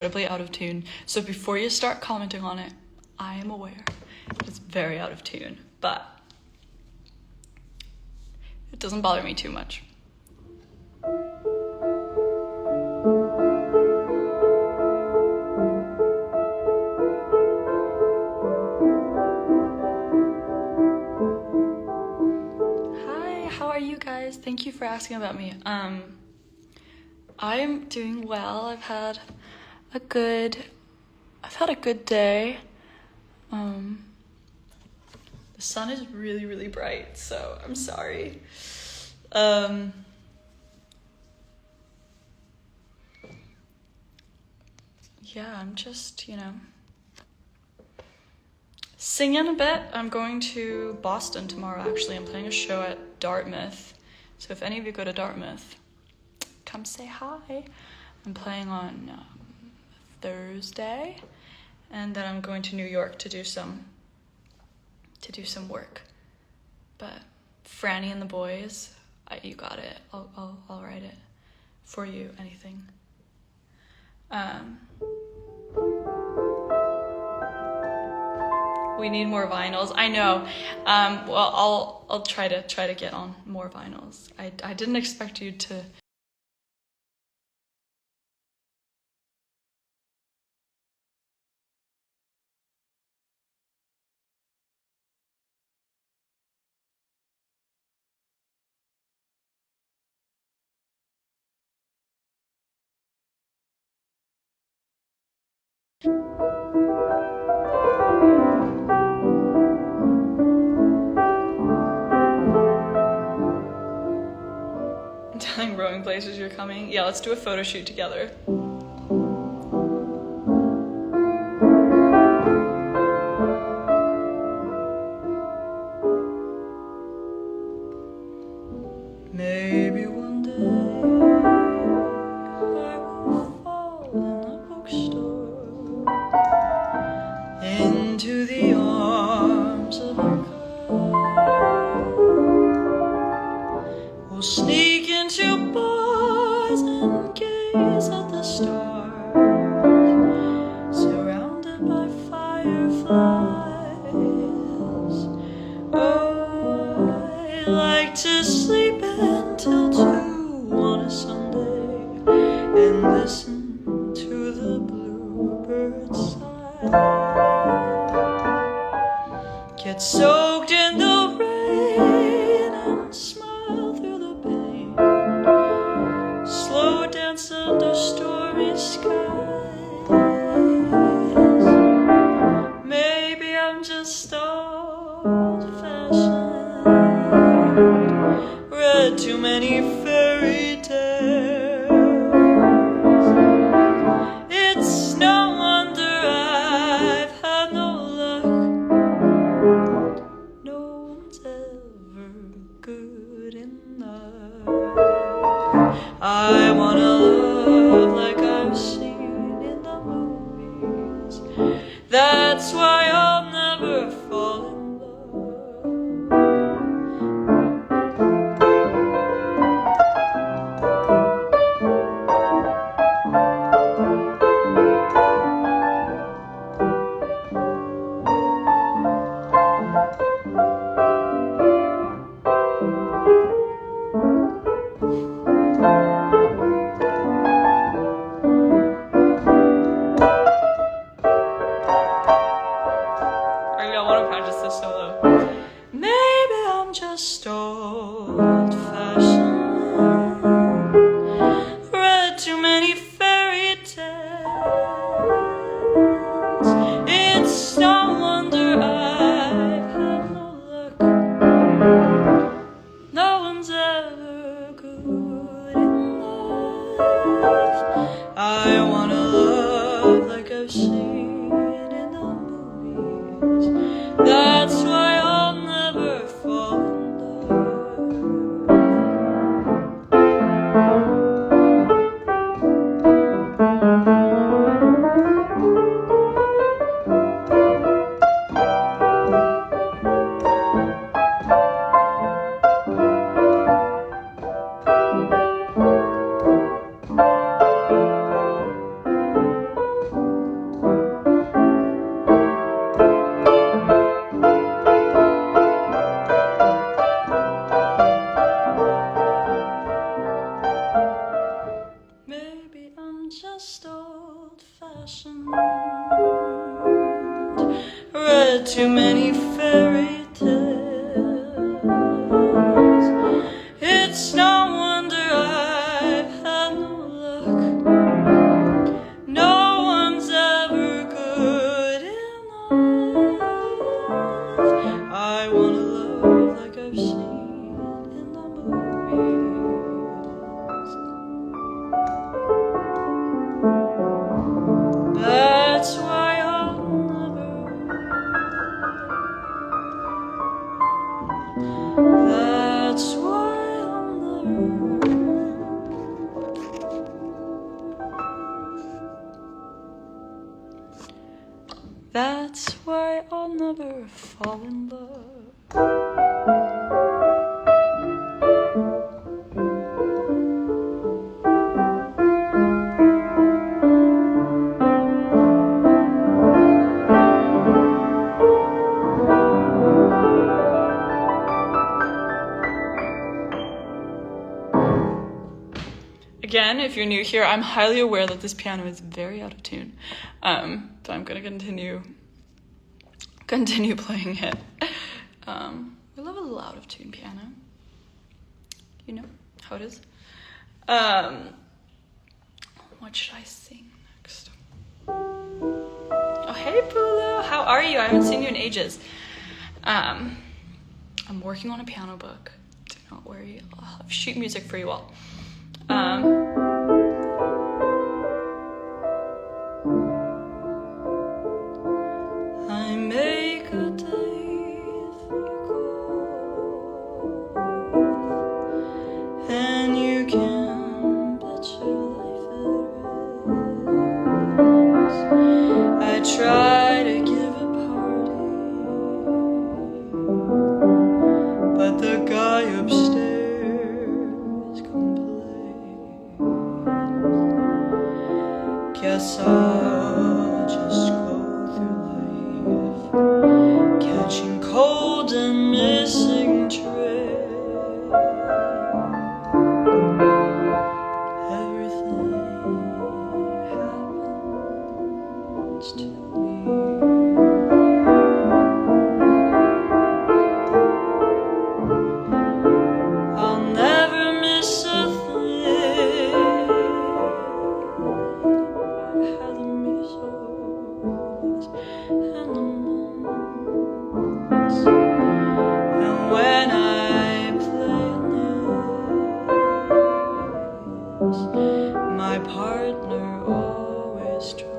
incredibly out of tune. So before you start commenting on it, I am aware it's very out of tune, but it doesn't bother me too much. Hi, how are you guys? Thank you for asking about me. I'm doing well. I've had a good day. The sun is really, really bright, so I'm sorry. Yeah, I'm just, singing a bit. I'm going to Boston tomorrow, actually. I'm playing a show at Dartmouth. So if any of you go to Dartmouth, come say hi. I'm playing on Thursday, and then I'm going to New York to do some work. But Franny and the boys, you got it. I'll write it for you. Anything. We need more vinyls. I know. Well, I'll try to get on more vinyls. I didn't expect you to. Telling Rowing Places you're coming. Yeah, let's do a photo shoot together. Maybe one day I will fall in a bookstore into the arms of a girl. We'll sneak into bars and gaze at the stars, surrounded by fireflies. Oh, I like to sleep until 2 on a Sunday and listen to the bluebirds sigh. Get soaked in the rain and smile through the pain. Slow dance under stormy skies. Maybe I'm just old-fashioned. Read too many fairy tales. It's no wonder I've had no luck. old-fashioned. Read too many fairy tales. It's no wonder I've had no luck. No one's ever good enough. I wanna love like I've seen in the movies. That's why I'll never. That's why I'll never. That's why I'll never fall in love. Again, if you're new here, I'm highly aware that this piano is very out of tune. So I'm gonna continue playing it. We love a little out of tune piano. You know how it is. What should I sing next? Oh, hey Pula, how are you? I haven't seen you in ages. I'm working on a piano book. Do not worry, I'll have sheet music for you all. I make a day think of, and you can bet your life it is. I try to give a party, but the guy upstairs complains. Guess I'll just go through life catching cold and missing train. Everything happens to me. I'll never miss a thing. I've had the measles and the mumps, and when I play this, my partner always trumps.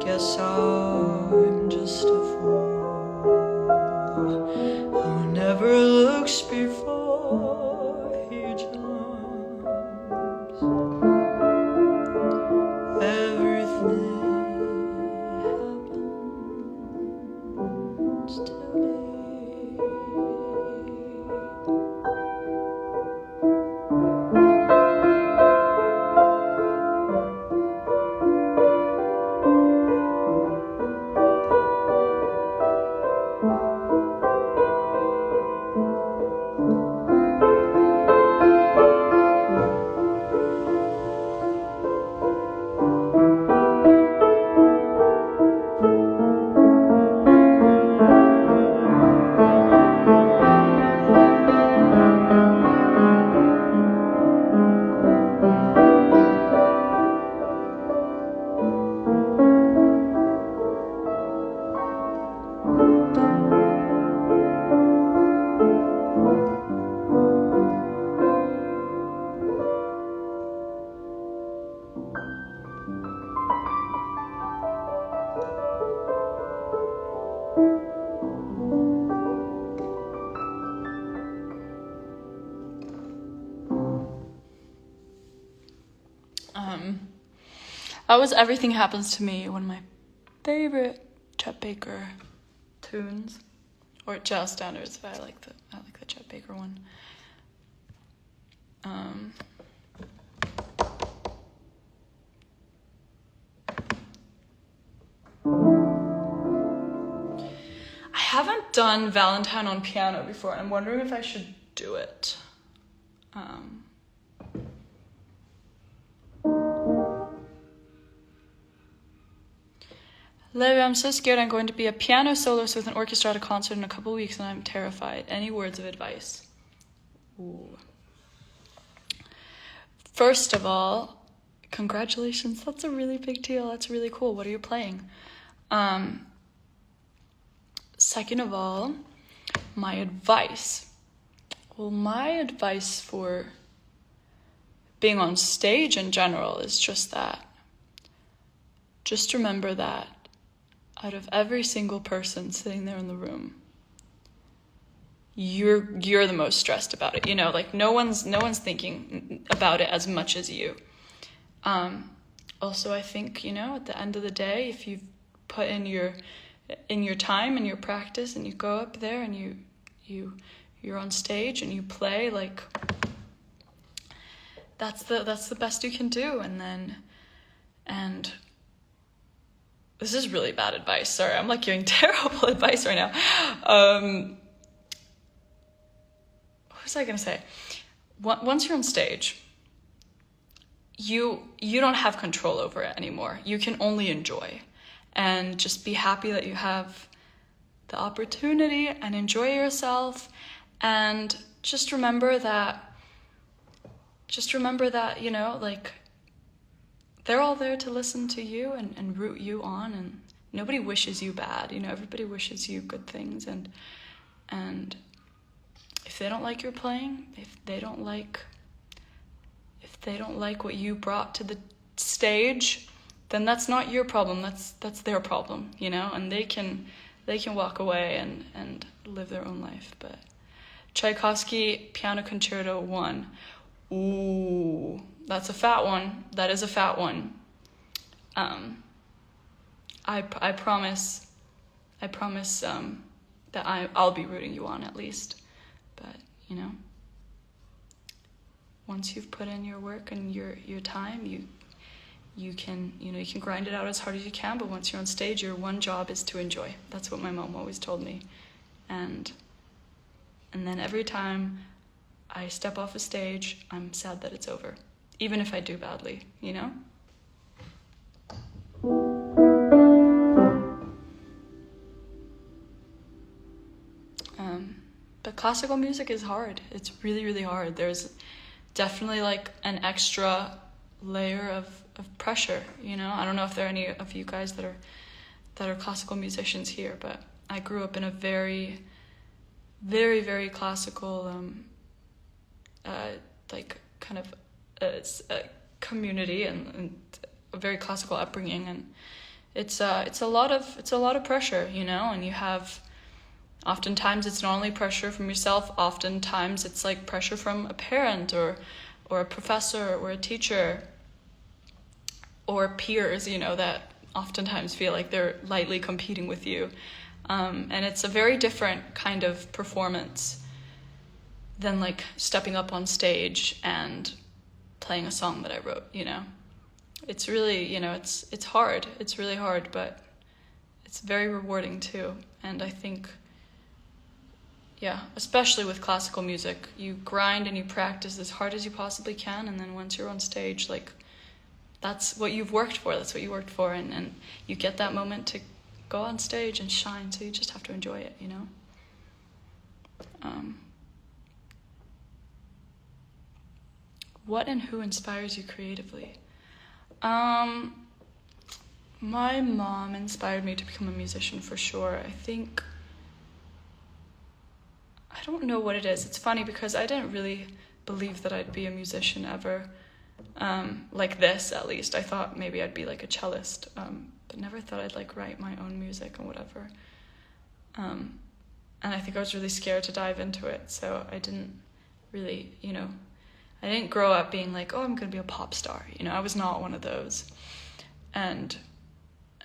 Guess I'm just a fool who never looks before he jumps. Everything happens to me. That was Everything Happens to Me, one of my favorite Chet Baker tunes, or jazz standards. But I like the Chet Baker one. I haven't done Valentine on piano before, and I'm wondering if I should do it. Laufey, I'm so scared I'm going to be a piano soloist with an orchestra at a concert in a couple weeks and I'm terrified. Any words of advice? Ooh. First of all, congratulations. That's a really big deal. That's really cool. What are you playing? Second of all, my advice. Well, my advice for being on stage in general is just that. Just remember that out of every single person sitting there in the room, you're the most stressed about it. You know, like no one's thinking about it as much as you. Also, I think, you know, at the end of the day, if you've put in your time and your practice and you go up there and you're on stage and you play, like that's the best you can do. And this is really bad advice. Sorry, I'm like giving terrible advice right now. What was I gonna say? Once you're on stage, you don't have control over it anymore. You can only enjoy, and just be happy that you have the opportunity and enjoy yourself. And just remember that, you know, like, they're all there to listen to you and root you on, and nobody wishes you bad. You know, everybody wishes you good things, and if they don't like your playing, if they don't like what you brought to the stage, then that's not your problem. That's their problem, you know, and they can walk away and live their own life. But Tchaikovsky Piano Concerto 1. Ooh, that's a fat one. That is a fat one. I promise that I'll be rooting you on at least. But, you know, once you've put in your work and your time, you can grind it out as hard as you can, but once you're on stage, your one job is to enjoy. That's what my mom always told me. And then every time I step off a stage, I'm sad that it's over, even if I do badly, you know? But classical music is hard. It's really, really hard. There's definitely like an extra layer of pressure, you know? I don't know if there are any of you guys that are classical musicians here, but I grew up in a very, very, very classical like kind of a community and a very classical upbringing, and it's a lot of pressure, you know. And you have, oftentimes it's not only pressure from yourself, oftentimes it's like pressure from a parent or a professor or a teacher or peers, you know, that oftentimes feel like they're lightly competing with you. And it's a very different kind of performance than like stepping up on stage and playing a song that I wrote, you know. It's really, you know, it's hard. It's really hard, but it's very rewarding too. And I think, yeah, especially with classical music, you grind and you practice as hard as you possibly can, and then once you're on stage, like, that's what you've worked for. That's what you worked for, and you get that moment to go on stage and shine, so you just have to enjoy it, you know. What and who inspires you creatively? My mom inspired me to become a musician for sure. I don't know what it is. It's funny because I didn't really believe that I'd be a musician ever, like this at least. I thought maybe I'd be like a cellist, but never thought I'd like write my own music and whatever. And I think I was really scared to dive into it, so I didn't really, you know, I didn't grow up being like, oh, I'm going to be a pop star. You know, I was not one of those. And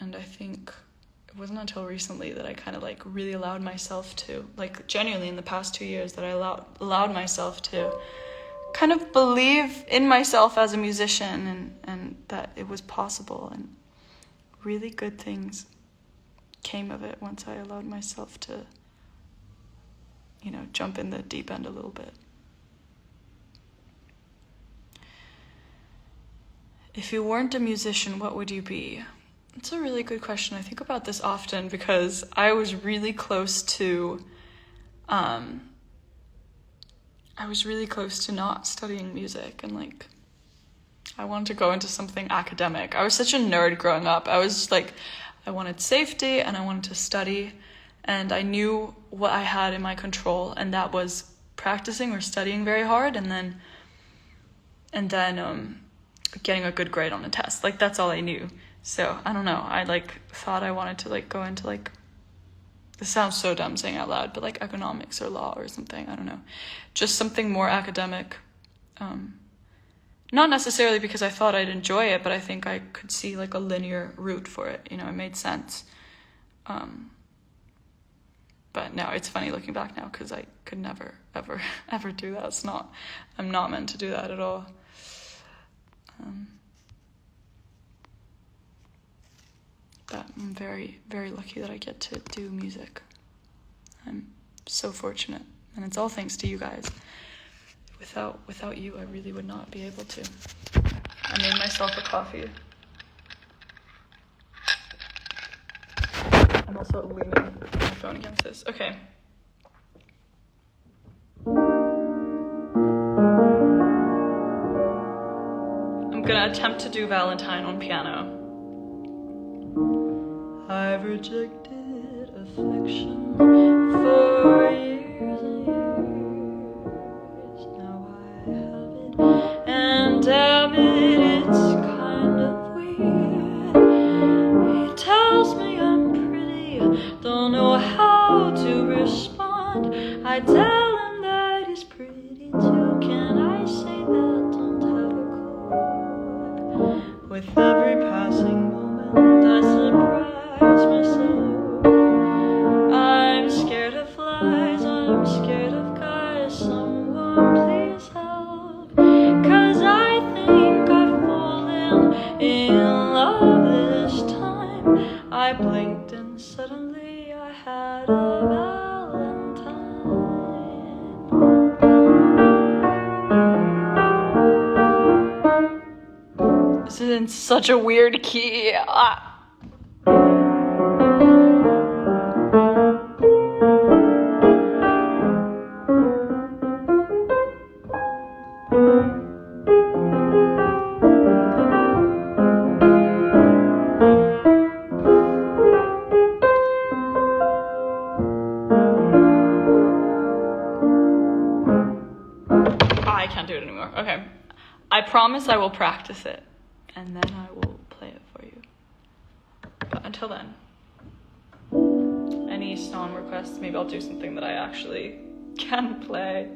I think it wasn't until recently that I kind of like really allowed myself to, like genuinely in the past 2 years, that I allowed myself to kind of believe in myself as a musician and that it was possible, and really good things came of it once I allowed myself to, you know, jump in the deep end a little bit. If you weren't a musician, what would you be? It's a really good question. I think about this often because I was really close to not studying music, and like I wanted to go into something academic. I was such a nerd growing up. I was like, I wanted safety and I wanted to study, and I knew what I had in my control, and that was practicing or studying very hard, and then getting a good grade on a test. Like that's all I knew. So I don't know. I like thought I wanted to like go into like, this sounds so dumb saying out loud, but like economics or law or something. I don't know, just something more academic. Not necessarily because I thought I'd enjoy it, but I think I could see like a linear route for it. You know, it made sense. But no, it's funny looking back now because I could never, ever, ever do that. I'm not meant to do that at all. But I'm very, very lucky that I get to do music. I'm so fortunate, and it's all thanks to you guys. Without you, I really would not be able to. I made myself a coffee. I'm also leaning my phone against this. Okay. I'm gonna attempt to do Valentine on piano. I've rejected affection for years and years. Now I have it, and damn it, it's kind of weird. He tells me I'm pretty, don't know how to respond. I tell him that he's pretty too. Can I say that? Don't have a clue. With every passing moment, I surprise myself. I'm scared of flies, I'm scared of guys. Someone please help, 'cause I think I've fallen in love this time. I blinked and suddenly I had a Valentine. This is in such a weird key. I can't do it anymore. Okay. I promise I will practice it, and then I will play it for you. But until then, any song requests, maybe I'll do something that I actually can play.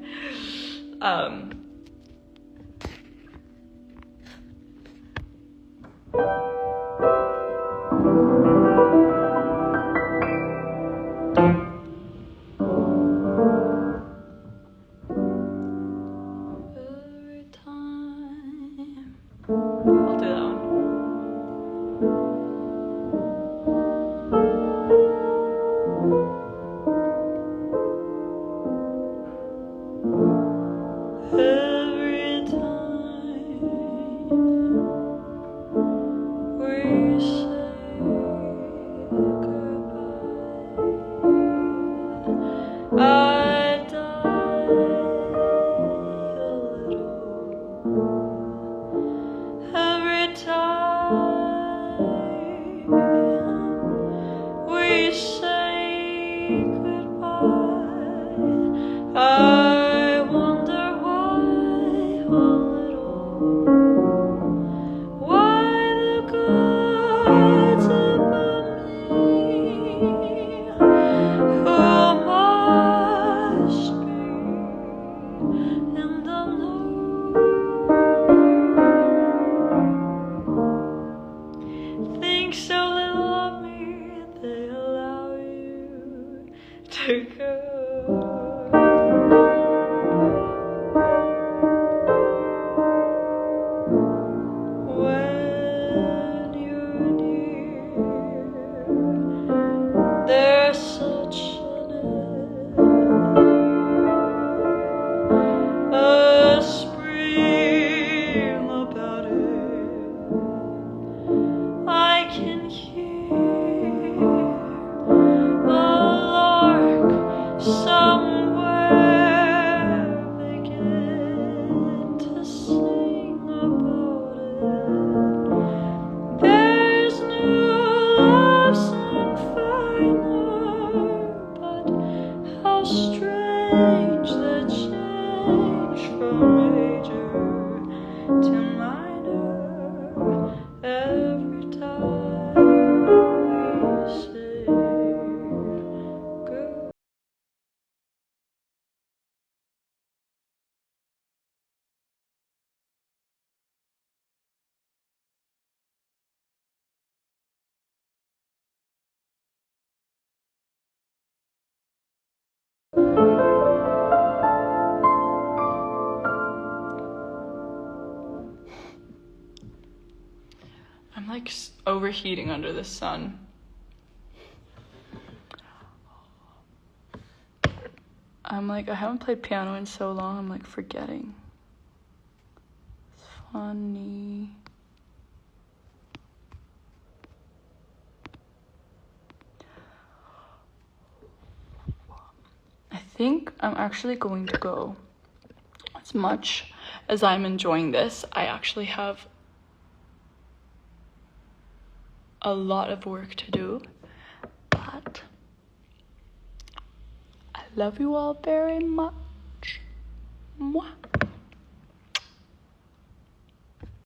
Every time. I'll do that one. Every time we say I'm like overheating under the sun. I'm like, I haven't played piano in so long, I'm like forgetting. It's funny. I think I'm actually going to go. As much as I'm enjoying this, I actually have a lot of work to do, but I love you all very much. Mwah.